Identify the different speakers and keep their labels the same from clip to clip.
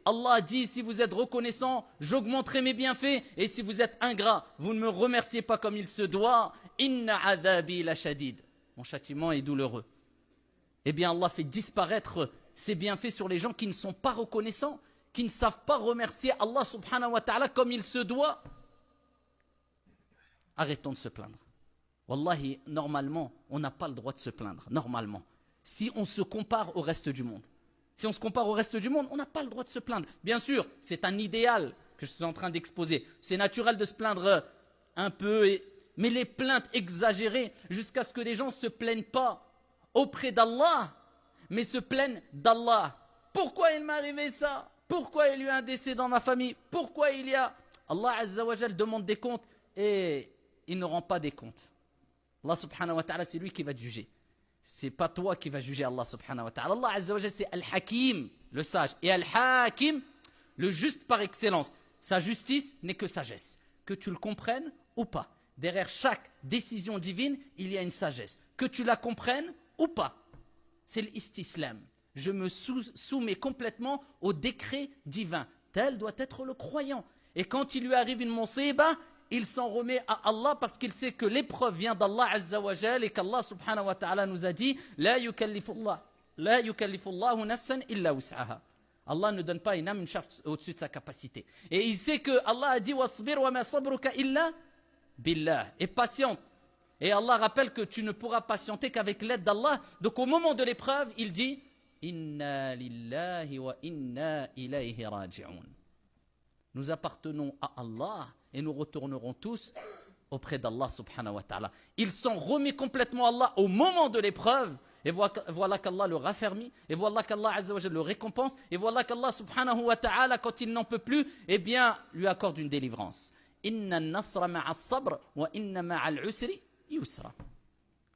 Speaker 1: Allah dit, si vous êtes reconnaissant, j'augmenterai mes bienfaits. Et si vous êtes ingrat, vous ne me remerciez pas comme il se doit. Inna adhabi la shadid. Mon châtiment est douloureux. Eh bien, Allah fait disparaître ses bienfaits sur les gens qui ne sont pas reconnaissants, qui ne savent pas remercier Allah subhanahu wa ta'ala comme il se doit. Arrêtons de se plaindre. Wallahi, normalement, on n'a pas le droit de se plaindre. Normalement. Si on se compare au reste du monde. Si on se compare au reste du monde, on n'a pas le droit de se plaindre. Bien sûr, c'est un idéal que je suis en train d'exposer. C'est naturel de se plaindre un peu, mais les plaintes exagérées, jusqu'à ce que les gens ne se plaignent pas auprès d'Allah, mais se plaignent d'Allah. Pourquoi il m'est arrivé ça? Pourquoi il y a eu un décès dans ma famille? Pourquoi il y a... Allah Azza wa Jal demande des comptes et il ne rend pas des comptes. Allah subhanahu wa ta'ala, c'est lui qui va te juger. C'est pas toi qui vas juger Allah subhanahu wa ta'ala. Allah Azza wa Jal, c'est Al-Hakim, le sage. Et Al-Hakim, le juste par excellence. Sa justice n'est que sagesse. Que tu le comprennes ou pas. Derrière chaque décision divine, il y a une sagesse. Que tu la comprennes ou pas. C'est l'istislam. Je me soumets complètement au décret divin. Tel doit être le croyant. Et quand il lui arrive une musiba, il s'en remet à Allah parce qu'il sait que l'épreuve vient d'Allah Azza wa Jal et qu'Allah subhanahu wa ta'ala nous a dit La yukallifullahu nafsan illa wus'aha. Allah ne donne pas à une âme une charge au-dessus de sa capacité. Et il sait que Allah a dit Wasbir wa ma sabruka illa billah. Et patiente. Et Allah rappelle que tu ne pourras patienter qu'avec l'aide d'Allah. Donc au moment de l'épreuve, il dit Inna lillahi wa inna ilayhi raji'un. Nous appartenons à Allah et nous retournerons tous auprès d'Allah subhanahu wa ta'ala. Il s'en remet complètement à Allah au moment de l'épreuve. Et voilà qu'Allah le raffermit. Et voilà qu'Allah Azza wa Jalla le récompense. Et voilà qu'Allah subhanahu wa ta'ala, quand il n'en peut plus, eh bien, lui accorde une délivrance. Inna nasra ma'as sabr wa inna ma'al usri yusra.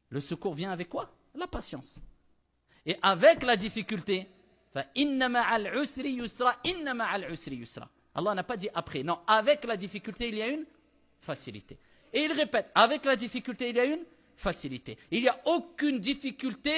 Speaker 1: Le secours vient avec quoi? La patience. Et avec la difficulté, fa inna ma'al usri yusra, inna ma'al usri yusra. Allah n'a pas dit après. Non, avec la difficulté, il y a une facilité. Et il répète, avec la difficulté, il y a une facilité. Il n'y a aucune difficulté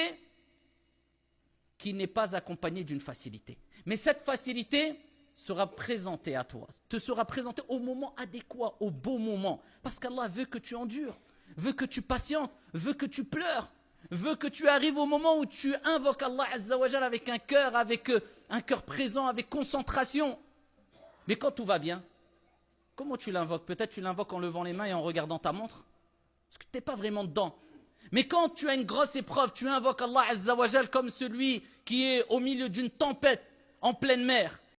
Speaker 1: qui n'est pas accompagnée d'une facilité. Mais cette facilité sera présentée à toi, te sera présentée au moment adéquat, au bon moment. Parce qu'Allah veut que tu endures, veut que tu patientes, veut que tu pleures, veut que tu arrives au moment où tu invoques Allah Azza wa Jal avec un cœur présent, avec concentration. Mais quand tout va bien, comment tu l'invoques? Peut-être tu l'invoques en levant les mains et en regardant ta montre. Parce que tu n'es pas vraiment dedans. Mais quand tu as une grosse épreuve, tu invoques Allah Azza wa Jal comme celui qui est au milieu d'une tempête en pleine mer.